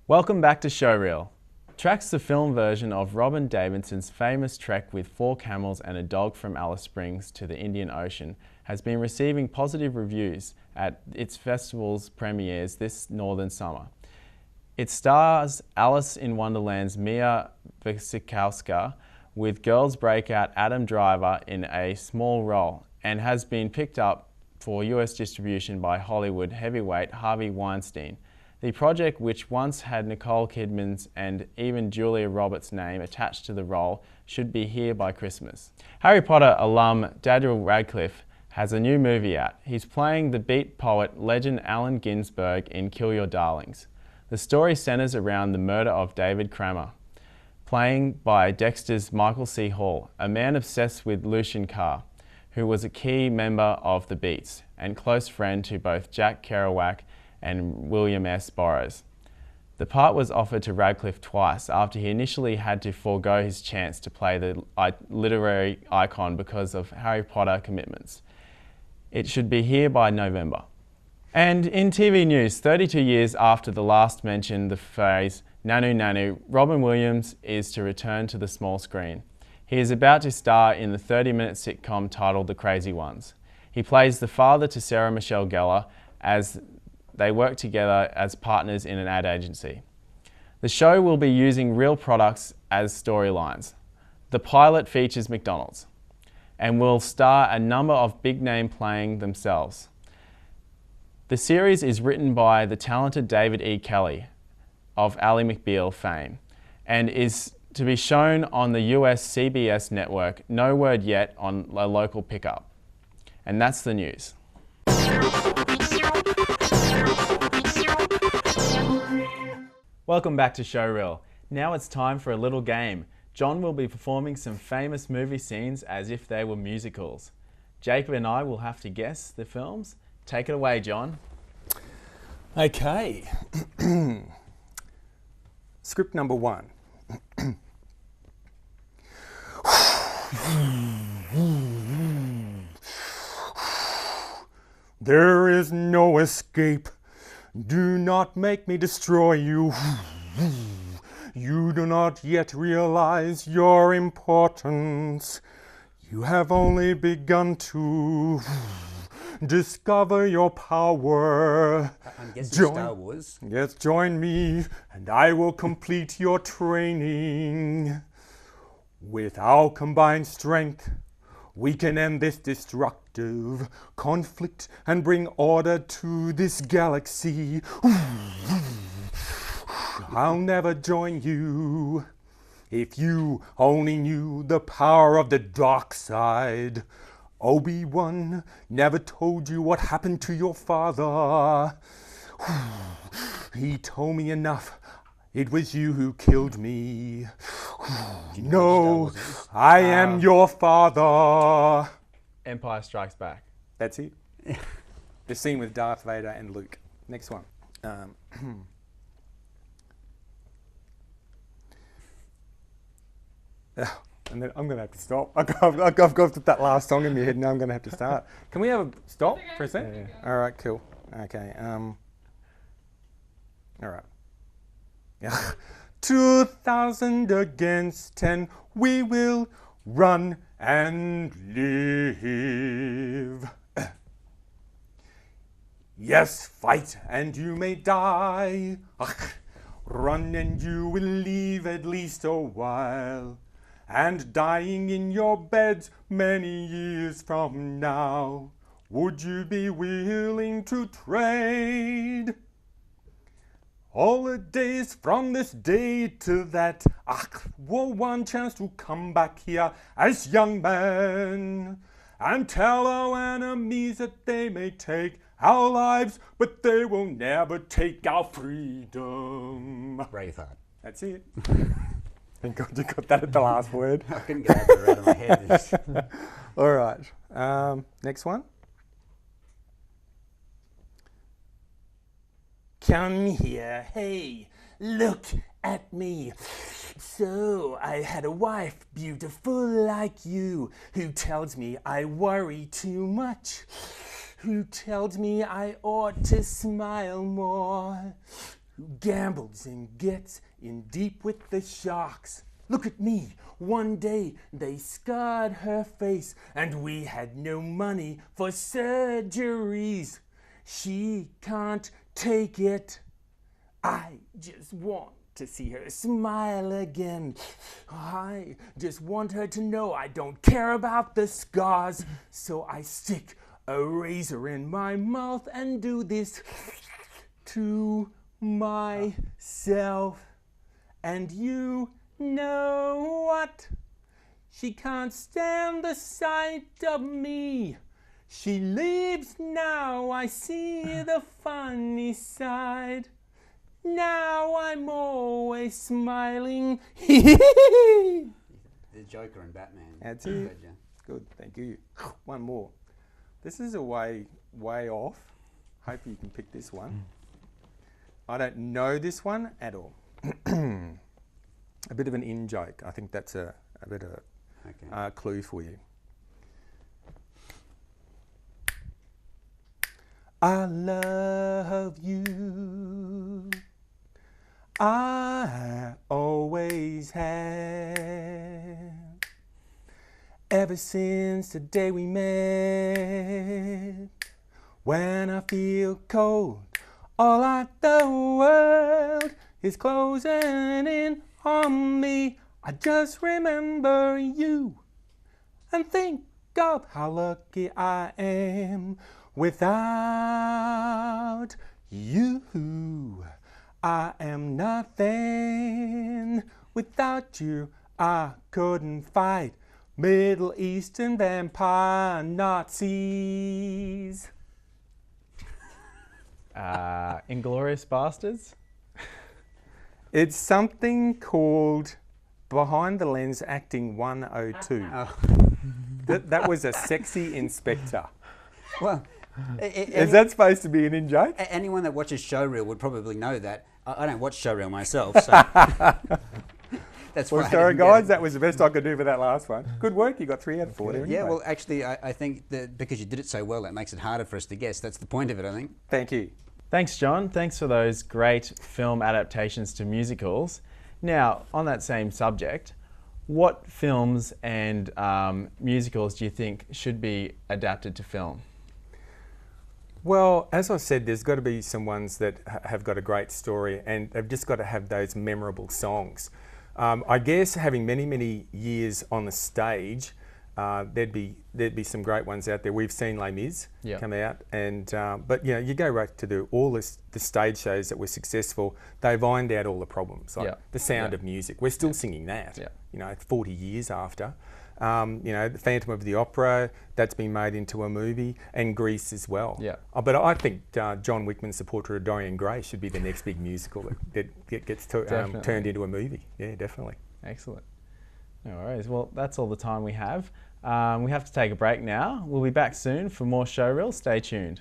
Welcome back to Showreel. Tracks the film version of Robin Davidson's famous trek with 4 camels and a dog from Alice Springs to the Indian Ocean has been receiving positive reviews at its festival's premieres this northern summer. It stars Alice in Wonderland's Mia Wasikowska with girls breakout Adam Driver in a small role and has been picked up for US distribution by Hollywood heavyweight Harvey Weinstein. The project, which once had Nicole Kidman's and even Julia Roberts' name attached to the role, should be here by Christmas. Harry Potter alum Daniel Radcliffe has a new movie out. He's playing the beat poet legend Allen Ginsberg in Kill Your Darlings. The story centers around the murder of David Cramer, playing by Dexter's Michael C. Hall, a man obsessed with Lucian Carr, who was a key member of the Beats and close friend to both Jack Kerouac and William S. Burroughs. The part was offered to Radcliffe twice after he initially had to forego his chance to play the literary icon because of Harry Potter commitments. It should be here by November. And in TV news, 32 years after the last mentioned the phrase Nanu Nanu, Robin Williams is to return to the small screen. He is about to star in the 30-minute sitcom titled The Crazy Ones. He plays the father to Sarah Michelle Gellar as they work together as partners in an ad agency. The show will be using real products as storylines. The pilot features McDonald's and will star a number of big names playing themselves. The series is written by the talented David E. Kelley of Ally McBeal fame and is to be shown on the US CBS network. No word yet on a local pickup. And that's the news. Welcome back to Showreel. Now it's time for a little game. John will be performing some famous movie scenes as if they were musicals. Jacob and I will have to guess the films. Take it away, John. Okay. Script number 1. There is no escape. Do not make me destroy you. You do not yet realize your importance. You have only begun to discover your power. I'm guessing Star Wars. Yes, join me, and I will complete your training. With our combined strength, we can end this destructive conflict and bring order to this galaxy. I'll never join you. If you only knew the power of the dark side. Obi-Wan never told you what happened to your father. He told me enough. It was you who killed me. No, I am your father. Empire Strikes Back. That's it. The scene with Darth Vader and Luke. Next one. And then I'm going to have to stop. I've got that last song in my head, now I'm going to have to start. Can we have a stop for a sec? Yeah. All right, cool. Okay. All right. 2,000 against 10, we will run and live. Yes, fight and you may die. Run and you will live at least a while. And dying in your beds many years from now, would you be willing to trade? All the days from this day to that, for one chance to come back here as young men and tell our enemies that they may take our lives, but they will never take our freedom. Braveheart. That's it. Thank God you got that at the last word. I couldn't get that out of my head. All right. Next one. Come here, hey, look at me. So I had a wife beautiful like you, who tells me I worry too much, who tells me I ought to smile more. who gambles and gets in deep with the sharks. Look at me, one day they scarred her face and we had no money for surgeries. She can't take it. I just want to see her smile again. I just want her to know I don't care about the scars. So I stick a razor in my mouth and do this to myself. And you know what? She can't stand the sight of me. She leaves now, I see the funny side. Now I'm always smiling. The Joker and Batman. That's it. Good, thank you. One more. This is a way off. Hope you can pick this one. I don't know this one at all. A bit of an in-joke. I think that's a bit of a clue for you. I love you. I always have. Ever since the day we met. When I feel cold, all like the world is closing in on me. I just remember you and think of how lucky I am. Without you, I am nothing. Without you, I couldn't fight Middle Eastern vampire Nazis. Inglourious Bastards? It's something called Behind the Lens Acting 102. That was a sexy inspector. Well, is that supposed to be an in-joke? Anyone that watches Showreel would probably know that. I don't watch Showreel myself, so that's why. Well, sorry guys, that was the best I could do for that last one. Good work, you got 3 out of 4 there. Yeah, anyway. well, actually, I think that because you did it so well, that makes it harder for us to guess. That's the point of it, I think. Thank you. Thanks, John. Thanks for those great film adaptations to musicals. Now, on that same subject, what films and musicals do you think should be adapted to film? Well, as I said, there's got to be some ones that have got a great story and they've just got to have those memorable songs. I guess having many years on the stage, there'd be some great ones out there. We've seen Les Mis come out, and but you know, you go right to all the stage shows that were successful. They've ironed out all the problems, like the sound of music. We're still singing that, you know, 40 years after. You know, The Phantom of the Opera, that's been made into a movie, and Grease as well. But I think John Wikman's The Portrait of Dorian Gray should be the next big musical that gets turned into a movie. Yeah, definitely. Excellent. No worries. Well, that's all the time we have. We have to take a break now. We'll be back soon for more Showreel. Stay tuned.